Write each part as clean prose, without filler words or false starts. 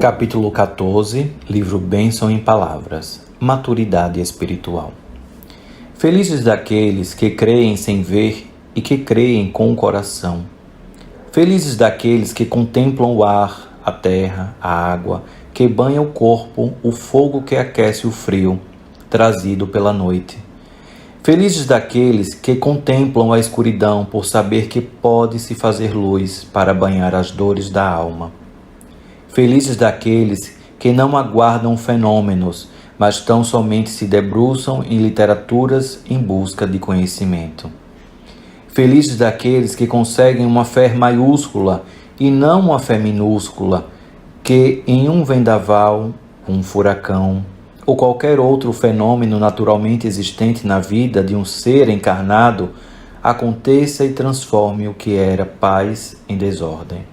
Capítulo 14, livro Bênção em Palavras, Maturidade Espiritual. Felizes daqueles que creem sem ver e que creem com o coração. Felizes daqueles que contemplam o ar, a terra, a água, que banha o corpo, o fogo que aquece o frio, trazido pela noite. Felizes daqueles que contemplam a escuridão por saber que pode-se fazer luz para banhar as dores da alma. Felizes daqueles que não aguardam fenômenos, mas tão somente se debruçam em literaturas em busca de conhecimento. Felizes daqueles que conseguem uma fé maiúscula e não uma fé minúscula, que em um vendaval, um furacão ou qualquer outro fenômeno naturalmente existente na vida de um ser encarnado aconteça e transforme o que era paz em desordem.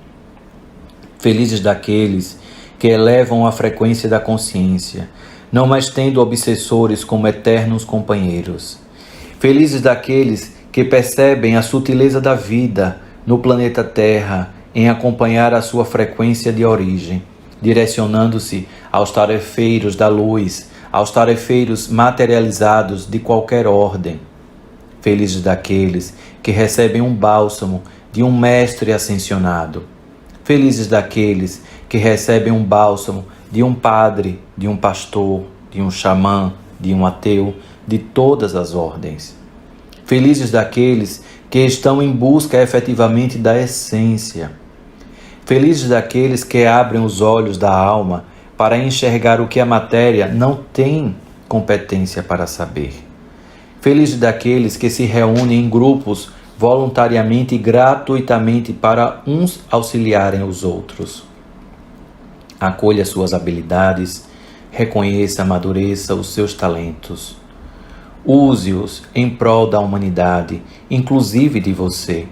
Felizes daqueles que elevam a frequência da consciência, não mais tendo obsessores como eternos companheiros. Felizes daqueles que percebem a sutileza da vida no planeta Terra em acompanhar a sua frequência de origem, direcionando-se aos tarefeiros da luz, aos tarefeiros materializados de qualquer ordem. Felizes daqueles que recebem um bálsamo de um mestre ascensionado. Felizes daqueles que recebem um bálsamo de um padre, de um pastor, de um xamã, de um ateu, de todas as ordens. Felizes daqueles que estão em busca efetivamente da essência. Felizes daqueles que abrem os olhos da alma para enxergar o que a matéria não tem competência para saber. Felizes daqueles que se reúnem em grupos voluntariamente e gratuitamente para uns auxiliarem os outros. Acolha suas habilidades, reconheça, amadureça os seus talentos. Use-os em prol da humanidade, inclusive de você.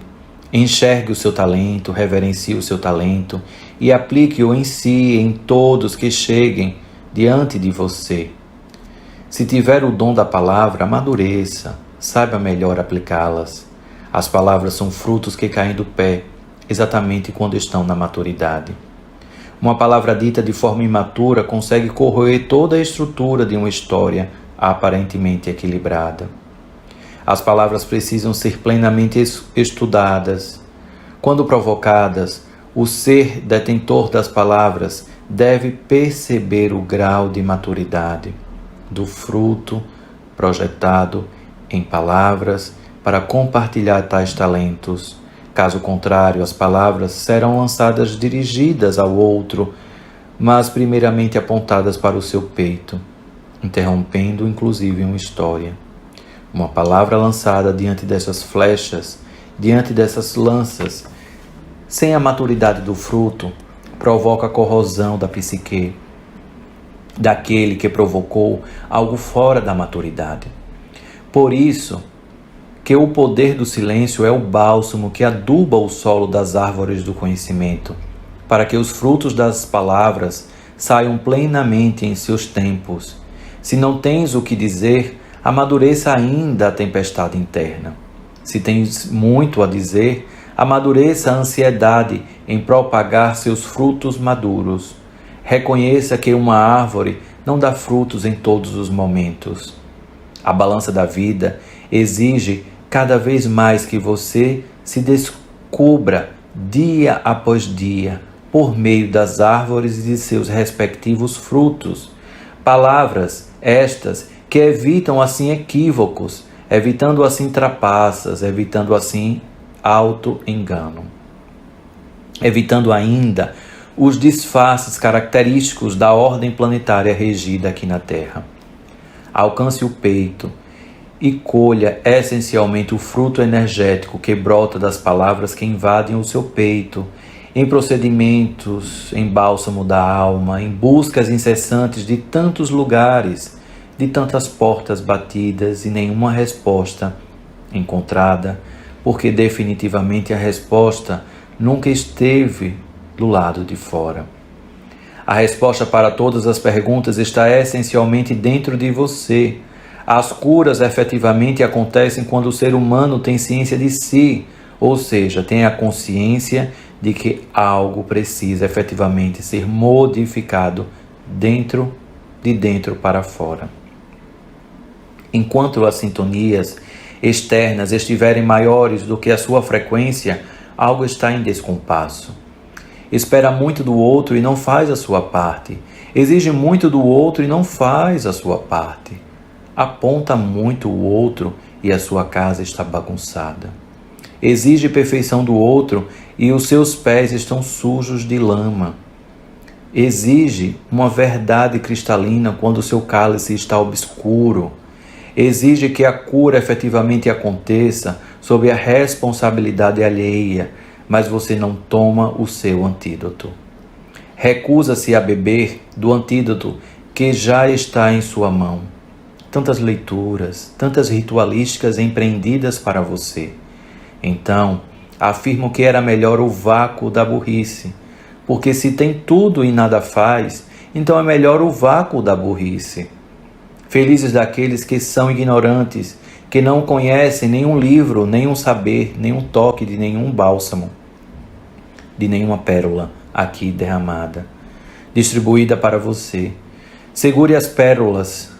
Enxergue o seu talento, reverencie o seu talento e aplique-o em si e em todos que cheguem diante de você. Se tiver o dom da palavra, amadureça, saiba melhor aplicá-las. As palavras são frutos que caem do pé, exatamente quando estão na maturidade. Uma palavra dita de forma imatura consegue corroer toda a estrutura de uma história aparentemente equilibrada. As palavras precisam ser plenamente estudadas. Quando provocadas, o ser detentor das palavras deve perceber o grau de maturidade do fruto projetado em palavras para compartilhar tais talentos. Caso contrário, as palavras serão lançadas dirigidas ao outro, mas primeiramente apontadas para o seu peito, interrompendo inclusive uma história. Uma palavra lançada diante dessas flechas, diante dessas lanças, sem a maturidade do fruto, provoca a corrosão da psique, daquele que provocou algo fora da maturidade. Por isso, que o poder do silêncio é o bálsamo que aduba o solo das árvores do conhecimento, para que os frutos das palavras saiam plenamente em seus tempos. Se não tens o que dizer, amadureça ainda a tempestade interna. Se tens muito a dizer, amadureça a ansiedade em propagar seus frutos maduros. Reconheça que uma árvore não dá frutos em todos os momentos. A balança da vida exige cada vez mais que você se descubra dia após dia por meio das árvores e de seus respectivos frutos. Palavras estas que evitam assim equívocos, evitando assim trapaças, evitando assim auto-engano, evitando ainda os disfarces característicos da ordem planetária regida aqui na Terra. Alcance o peito e colha essencialmente o fruto energético que brota das palavras que invadem o seu peito, em procedimentos, em bálsamo da alma, em buscas incessantes de tantos lugares, de tantas portas batidas e nenhuma resposta encontrada, porque definitivamente a resposta nunca esteve do lado de fora. A resposta para todas as perguntas está essencialmente dentro de você. As curas efetivamente acontecem quando o ser humano tem ciência de si, ou seja, tem a consciência de que algo precisa efetivamente ser modificado de dentro para fora. Enquanto as sintonias externas estiverem maiores do que a sua frequência, algo está em descompasso. Espera muito do outro e não faz a sua parte. Exige muito do outro e não faz a sua parte. Aponta muito o outro e a sua casa está bagunçada. Exige perfeição do outro e os seus pés estão sujos de lama. Exige uma verdade cristalina quando o seu cálice está obscuro. Exige que a cura efetivamente aconteça sob a responsabilidade alheia, mas você não toma o seu antídoto. Recusa-se a beber do antídoto que já está em sua mão. Tantas leituras, tantas ritualísticas empreendidas para você. Então, afirmo que era melhor o vácuo da burrice, porque se tem tudo e nada faz, então é melhor o vácuo da burrice. Felizes daqueles que são ignorantes, que não conhecem nenhum livro, nenhum saber, nenhum toque de nenhum bálsamo, de nenhuma pérola aqui derramada, distribuída para você. Segure as pérolas,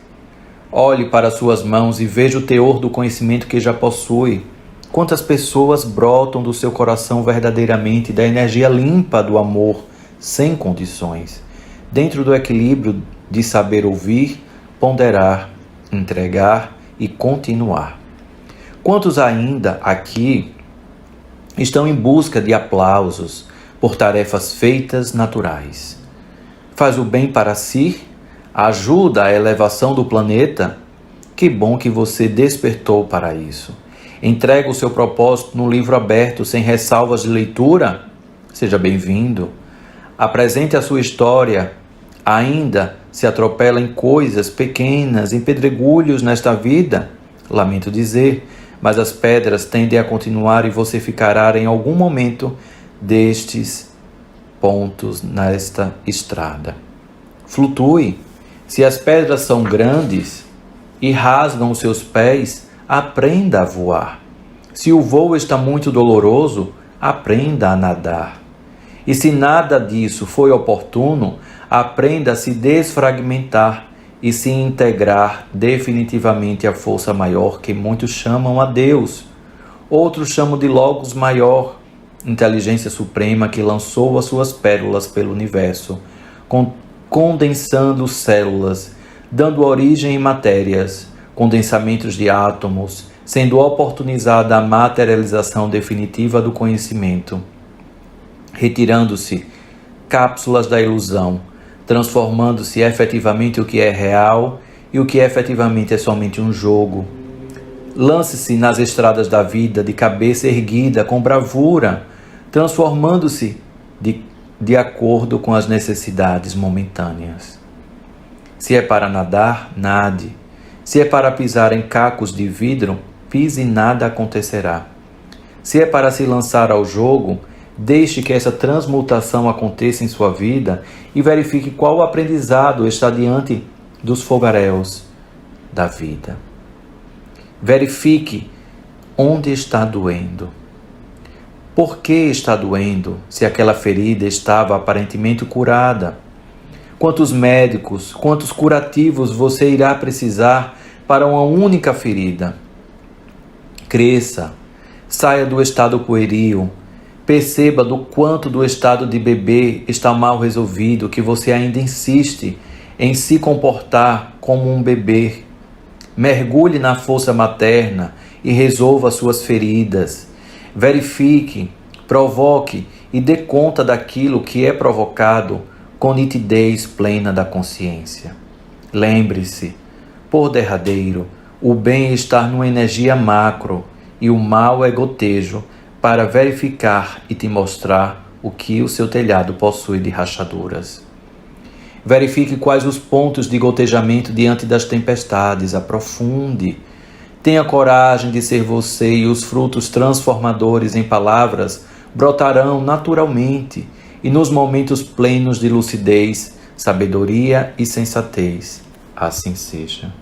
olhe para suas mãos e veja o teor do conhecimento que já possui. Quantas pessoas brotam do seu coração verdadeiramente, da energia limpa do amor, sem condições, dentro do equilíbrio de saber ouvir, ponderar, entregar e continuar. Quantos ainda aqui estão em busca de aplausos por tarefas feitas naturais? Faz o bem para si? Ajuda a elevação do planeta? Que bom que você despertou para isso. Entrega o seu propósito no livro aberto, sem ressalvas de leitura? Seja bem-vindo. Apresente a sua história. Ainda se atropela em coisas pequenas, em pedregulhos nesta vida? Lamento dizer, mas as pedras tendem a continuar e você ficará em algum momento destes pontos nesta estrada. Flutue. Se as pedras são grandes e rasgam os seus pés, aprenda a voar. Se o voo está muito doloroso, aprenda a nadar. E se nada disso foi oportuno, aprenda a se desfragmentar e se integrar definitivamente à força maior que muitos chamam a Deus. Outros chamam de Logos maior, inteligência suprema que lançou as suas pérolas pelo universo, condensando células, dando origem em matérias, condensamentos de átomos, sendo oportunizada a materialização definitiva do conhecimento, retirando-se cápsulas da ilusão, transformando-se efetivamente o que é real e o que efetivamente é somente um jogo. Lance-se nas estradas da vida de cabeça erguida, com bravura, transformando-se de acordo com as necessidades momentâneas. Se é para nadar, nade. Se é para pisar em cacos de vidro, pise e nada acontecerá. Se é para se lançar ao jogo, deixe que essa transmutação aconteça em sua vida e verifique qual aprendizado está diante dos fogaréus da vida. Verifique onde está doendo. Por que está doendo se aquela ferida estava aparentemente curada? Quantos médicos, quantos curativos você irá precisar para uma única ferida? Cresça, saia do estado pueril, perceba do quanto do estado de bebê está mal resolvido que você ainda insiste em se comportar como um bebê. Mergulhe na força materna e resolva suas feridas. Verifique, provoque e dê conta daquilo que é provocado com nitidez plena da consciência. Lembre-se, por derradeiro, o bem está numa energia macro e o mal é gotejo para verificar e te mostrar o que o seu telhado possui de rachaduras. Verifique quais os pontos de gotejamento diante das tempestades, aprofunde. Tenha coragem de ser você e os frutos transformadores em palavras brotarão naturalmente e nos momentos plenos de lucidez, sabedoria e sensatez. Assim seja.